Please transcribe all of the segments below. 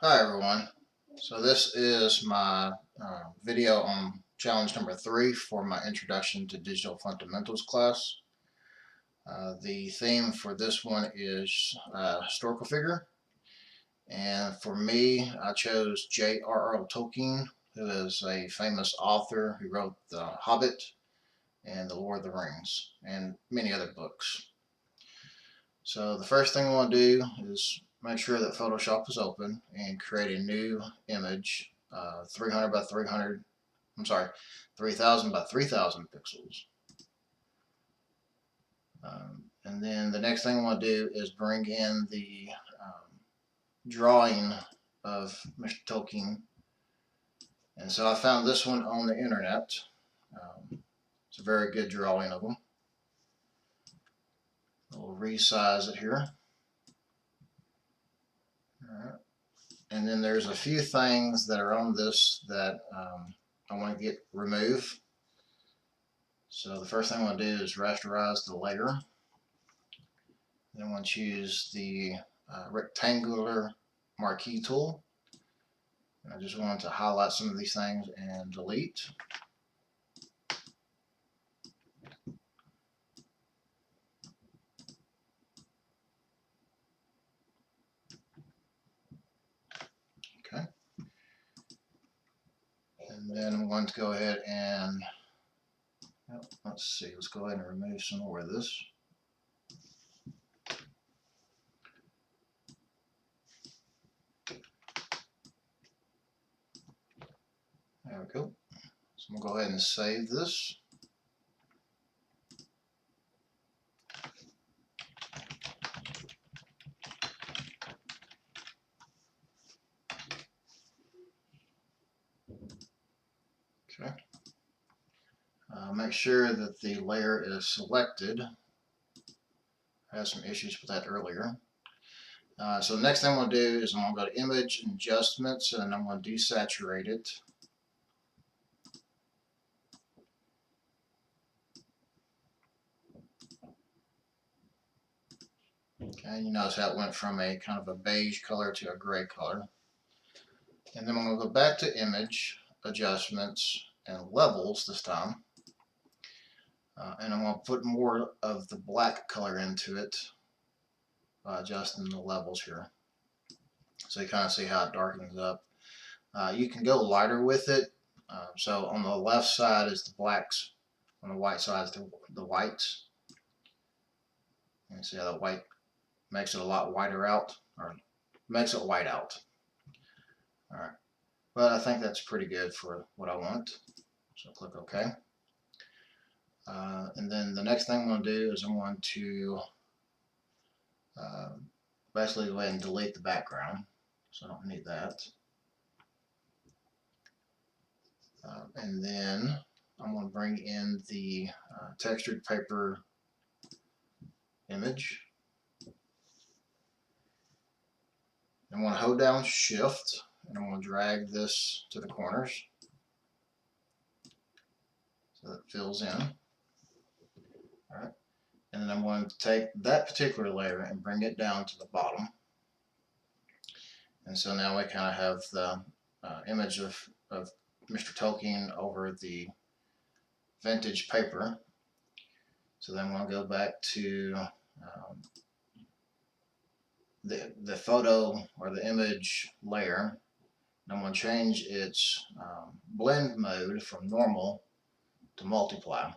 Hi everyone. So this is my video on challenge number 3 for my Introduction to Digital Fundamentals class. The theme for this one is historical figure, and for me I chose J.R.R. Tolkien, who is a famous author who wrote The Hobbit and The Lord of the Rings and many other books. So the first thing I want to do is make sure that Photoshop is open and create a new image, 300 by 300, I'm sorry, 3000 by 3000 pixels. And then the next thing I want to do is bring in the drawing of Mr. Tolkien. And so I found this one on the internet. It's a very good drawing of him. We'll resize it here. All right. And then there's a few things that are on this that I want to get removed. So the first thing I want to do is rasterize the layer. Then I want to choose the rectangular marquee tool. And I just want to highlight some of these things and delete. Okay. And then I'm going to go ahead and, let's see, let's go ahead and remove some more of this. There we go. So I'm going to go ahead and save this. Okay. Make sure that the layer is selected. I had some issues with that earlier. So the next thing I'm going to do is I'm going to go to Image Adjustments, and I'm going to desaturate it. Okay, you notice how it went from a kind of a beige color to a gray color. And then I'm going to go back to Image Adjustments and Levels this time. And I'm going to put more of the black color into it by adjusting the levels here. So you kind of see how it darkens up. You can go lighter with it. So on the left side is the blacks, on the white side is the whites. And see how the white makes it a lot whiter out, or makes it white out. Alright, but I think that's pretty good for what I want. So click OK. And then the next thing I'm going to do is I'm going to basically go ahead and delete the background. So I don't need that. And then I'm going to bring in the textured paper image. I'm going to hold down Shift, and I'm going to drag this to the corners so that it fills in. All right. And then I'm going to take that particular layer and bring it down to the bottom. And so now we kind of have the image of Mr. Tolkien over the vintage paper. So then we'll go back to the photo or the image layer. I'm going to change its blend mode from normal to multiply.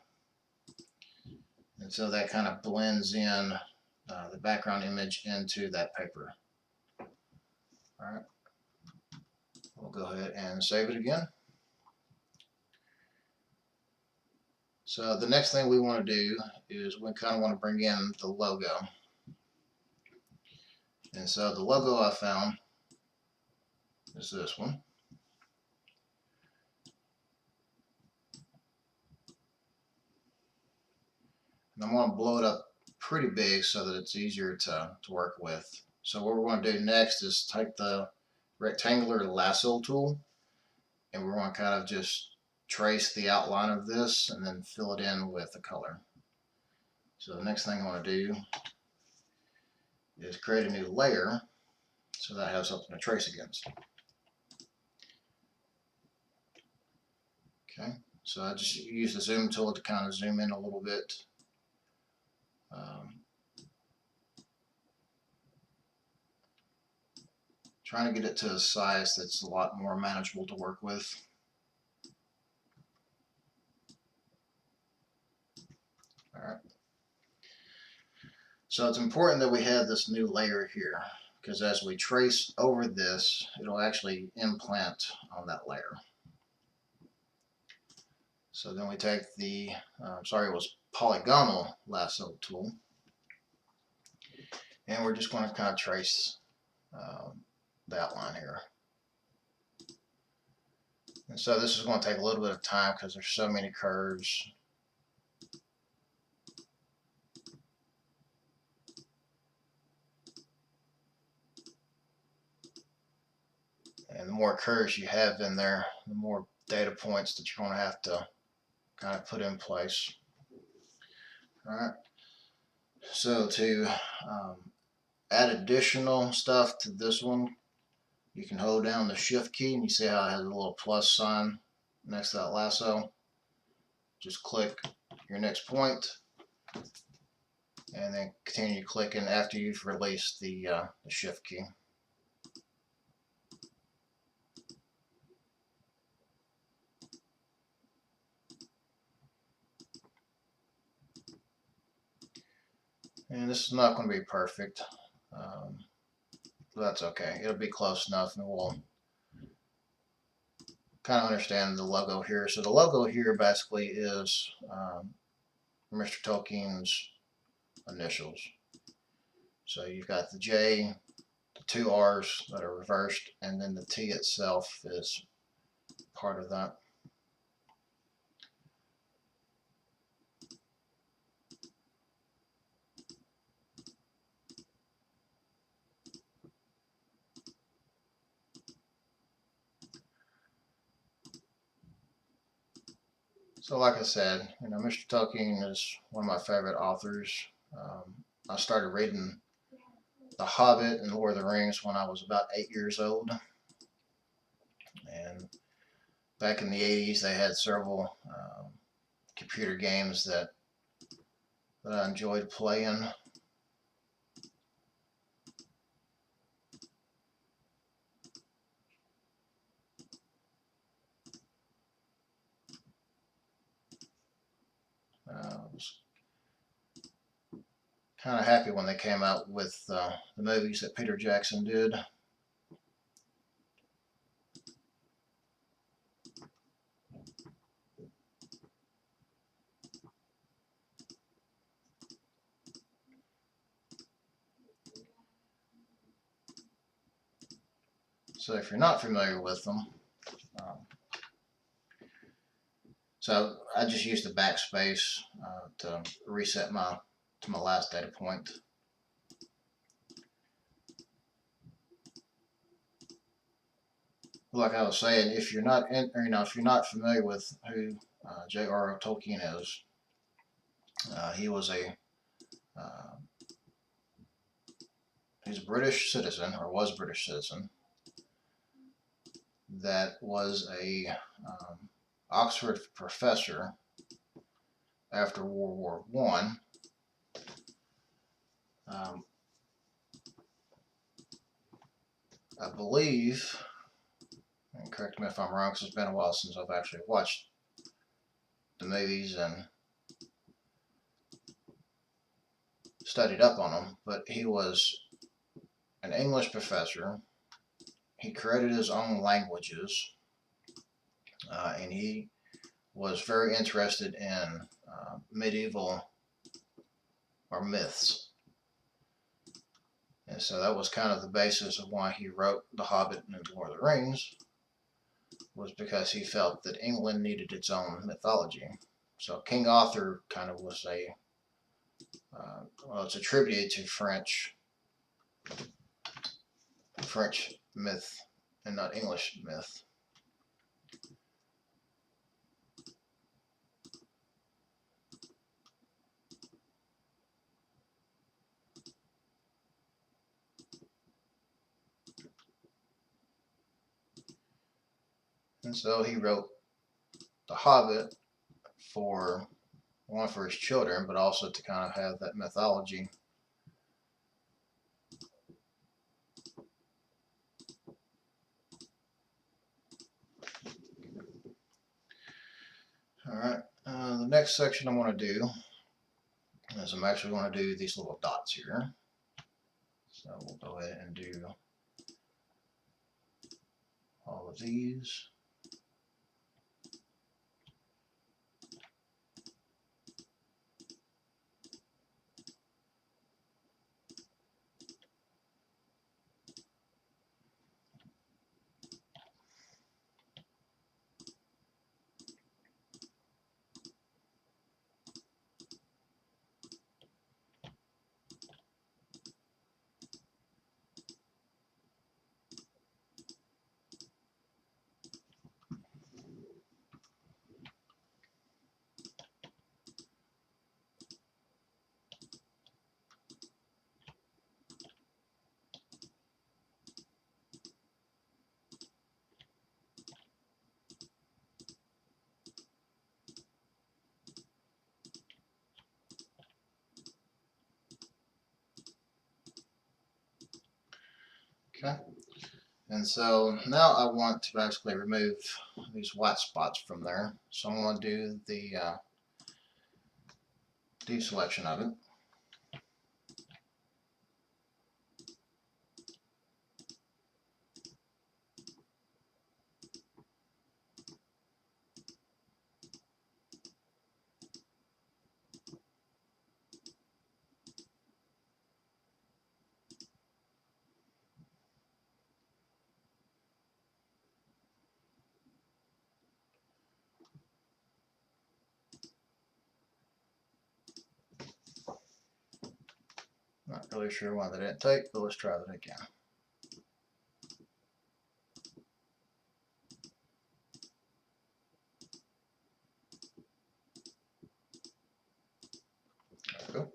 And so that kind of blends in the background image into that paper. All right. We'll go ahead and save it again. So the next thing we want to do is we kind of want to bring in the logo. And so the logo I found is this one. And I'm going to blow it up pretty big so that it's easier to work with. So what we're going to do next is take the rectangular lasso tool, and we're going to kind of just trace the outline of this and then fill it in with the color. So the next thing I want to do is create a new layer. so that I have something to trace against. Okay, so I just use the zoom tool to kind of zoom in a little bit. Trying to get it to a size that's a lot more manageable to work with. Alright. So it's important that we have this new layer here, because as we trace over this, it'll actually implant on that layer. So then we take the, it was polygonal lasso tool, and we're just going to kind of trace the outline here. And so this is going to take a little bit of time because there's so many curves. And the more curves you have in there, the more data points that you're going to have to kind of put in place. Alright, so to add additional stuff to this one, you can hold down the shift key and you see how it has a little plus sign next to that lasso. Just click your next point and then continue clicking after you've released the shift key. And this is not going to be perfect, but that's okay. It'll be close enough, and we'll kind of understand the logo here. So the logo here basically is Mr. Tolkien's initials. So you've got the J, the two R's that are reversed, and then the T itself is part of that. So like I said, Mr. Tolkien is one of my favorite authors. I started reading The Hobbit and Lord of the Rings when I was about 8 years old. And back in the 80s, they had several computer games that I enjoyed playing. I was kind of happy when they came out with the movies that Peter Jackson did. So if you're not familiar with them, so I just used the backspace to reset to my last data point. Like I was saying, if you're not if you're not familiar with who J.R.R. Tolkien is, he was he's a British citizen, or was a British citizen, that was a Oxford professor after World War I. I believe, and correct me if I'm wrong because it's been a while since I've actually watched the movies and studied up on them, but he was an English professor. He created his own languages, and he was very interested in medieval or myths. And so that was kind of the basis of why he wrote The Hobbit and The Lord of the Rings, was because he felt that England needed its own mythology. So King Arthur kind of was well, it's attributed to French myth and not English myth. And so he wrote The Hobbit for one for his children, but also to kind of have that mythology. Alright, the next section I want to do is I'm actually going to do these little dots here. So we'll go ahead and do all of these. Okay. And so now I want to basically remove these white spots from there. So I'm going to do the deselection of it. Not really sure why that didn't take, but let's try that again. There we go.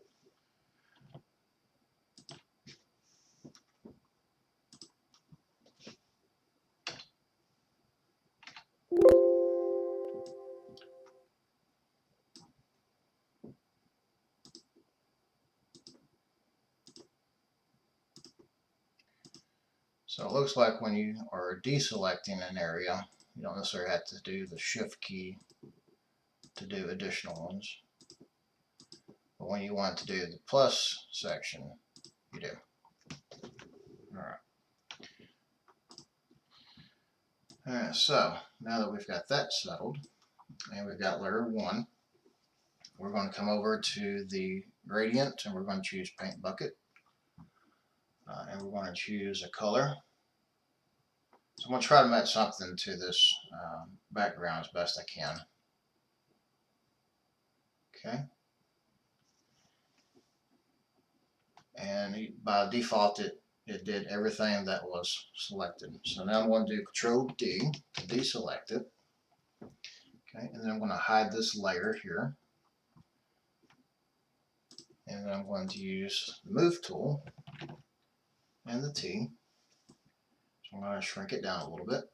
So it looks like when you are deselecting an area, you don't necessarily have to do the shift key to do additional ones. But when you want to do the plus section, you do. Alright. Alright, so now that we've got that settled, and we've got layer 1, we're going to come over to the gradient and we're going to choose paint bucket. And we're going to choose a color. So I'm going to try to match something to this background as best I can. Okay. And by default it did everything that was selected. So now I'm going to do Control D to deselect it. Okay, and then I'm going to hide this layer here. And then I'm going to use the Move tool and the T. So I'm going to shrink it down a little bit.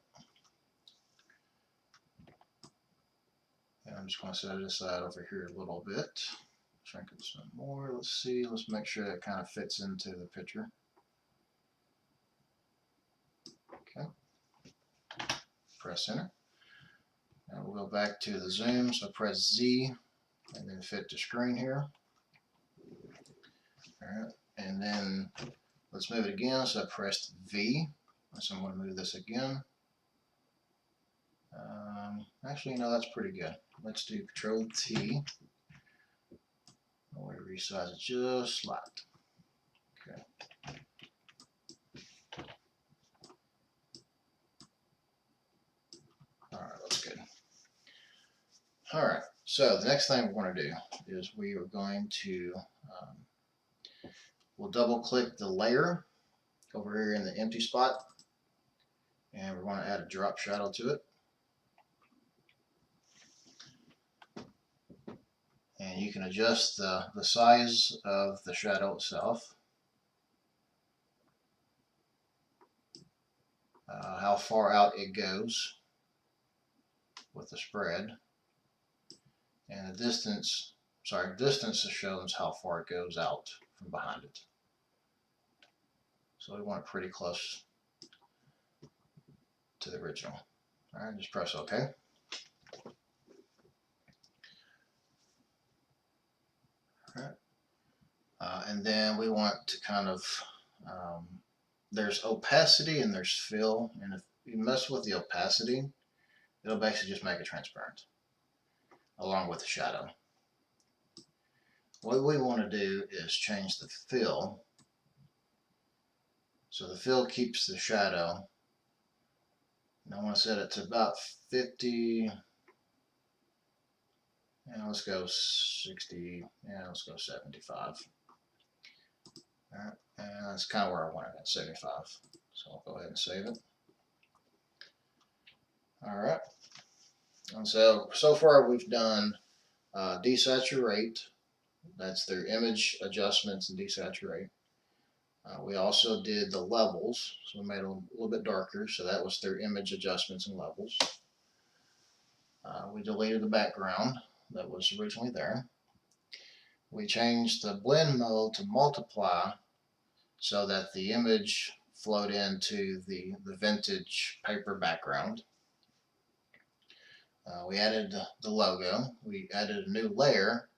And I'm just going to set it aside over here a little bit. Shrink it some more. Let's see. Let's make sure that kind of fits into the picture. Okay. Press enter. And we'll go back to the zoom. So press Z and then fit to screen here. Alright. And then let's move it again. So I pressed V. So I'm going to move this again. Actually, no, that's pretty good. Let's do Control T. I'm going to resize it just slight. Okay. Alright, that's good. Alright, so the next thing we're going to do is we are going to, we'll double click the layer over here in the empty spot, and we're going to add a drop shadow to it. And you can adjust the size of the shadow itself, how far out it goes. with the spread, and the distance shows how far it goes out from behind it. So we want it pretty close to the original. All right, just press OK. All right. And then we want to kind of, there's opacity and there's fill, and if you mess with the opacity, it'll basically just make it transparent, along with the shadow. What we want to do is change the fill, so the fill keeps the shadow. And I want to set it to about 50, and let's go 60, yeah, let's go 75. All right, and that's kind of where I want it at, 75. So I'll go ahead and save it. All right, and so far we've done desaturate. That's their image adjustments and desaturate. We also did the levels, so we made it a little bit darker, so that was their image adjustments and levels. We deleted the background that was originally there. We changed the blend mode to multiply so that the image flowed into the vintage paper background. We added the logo. We added a new layer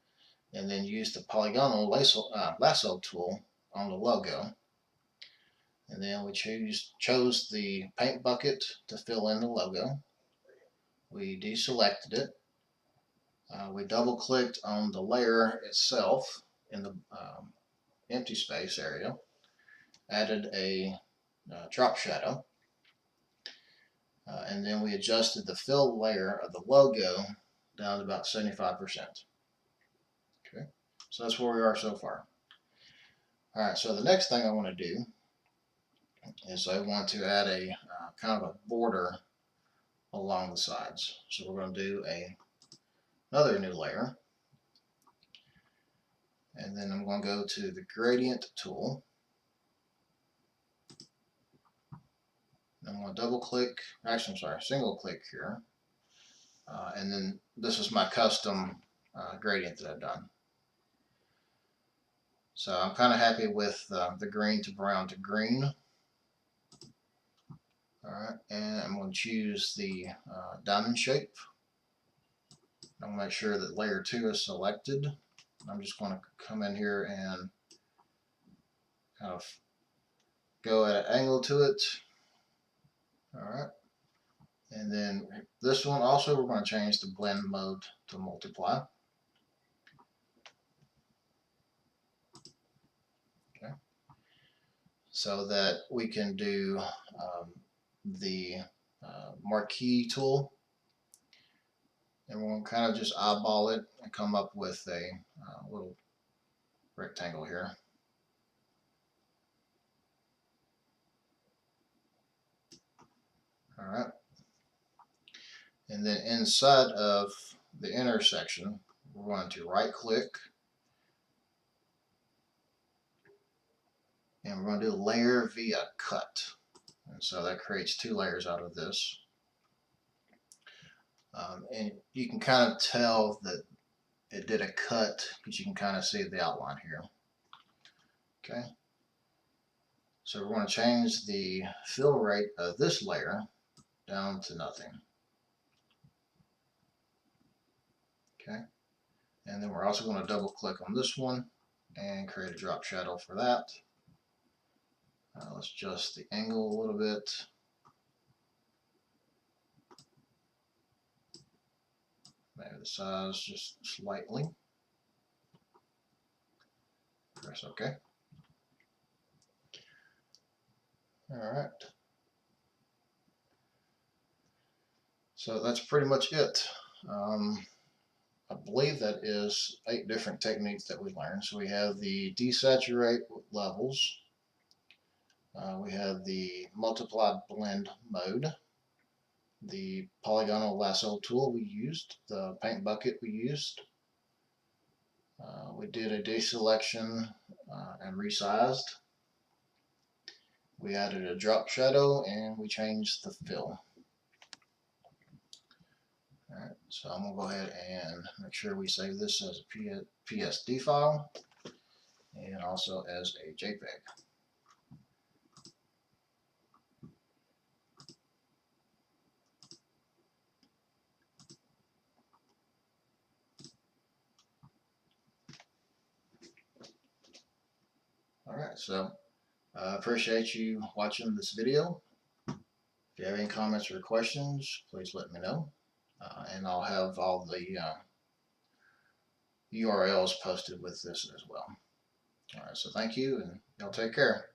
and then used the polygonal lasso tool on the logo. And then we chose the paint bucket to fill in the logo. We deselected it. We double clicked on the layer itself in the empty space area. Added a drop shadow. And then we adjusted the fill layer of the logo down to about 75%. Okay, so that's where we are so far. Alright, so the next thing I want to do is I want to add a kind of a border along the sides. So we're going to do another new layer. And then I'm going to go to the gradient tool. I'm going to double click, actually I'm sorry, single click here. And then this is my custom gradient that I've done. So I'm kind of happy with the green to brown to green. Alright, and I'm going to choose the diamond shape. I'm going to make sure that layer 2 is selected. I'm just going to come in here and kind of go at an angle to it. Alright, and then this one also we're going to change the blend mode to multiply. Okay, so that we can do the marquee tool, and we're going to kind of just eyeball it and come up with a little rectangle here. Alright, and then inside of the intersection we're going to right click and we're going to do layer via cut, and so that creates 2 layers out of this. And you can kind of tell that it did a cut because you can kind of see the outline here. Okay, so we're going to change the fill rate of this layer down to nothing. Okay, and then we're also going to double click on this one and create a drop shadow for that. Let's adjust the angle a little bit. Maybe the size just slightly. Press OK. Alright. So that's pretty much it. I believe that is 8 different techniques that we learned. So we have the desaturate levels. We have the multiply blend mode. The polygonal lasso tool we used. The paint bucket we used. We did a deselection and resized. We added a drop shadow and we changed the fill. Alright, so I'm going to go ahead and make sure we save this as a PSD file and also as a JPEG. Alright, so I appreciate you watching this video. If you have any comments or questions, please let me know. And I'll have all the URLs posted with this as well. Alright, so thank you, and y'all take care.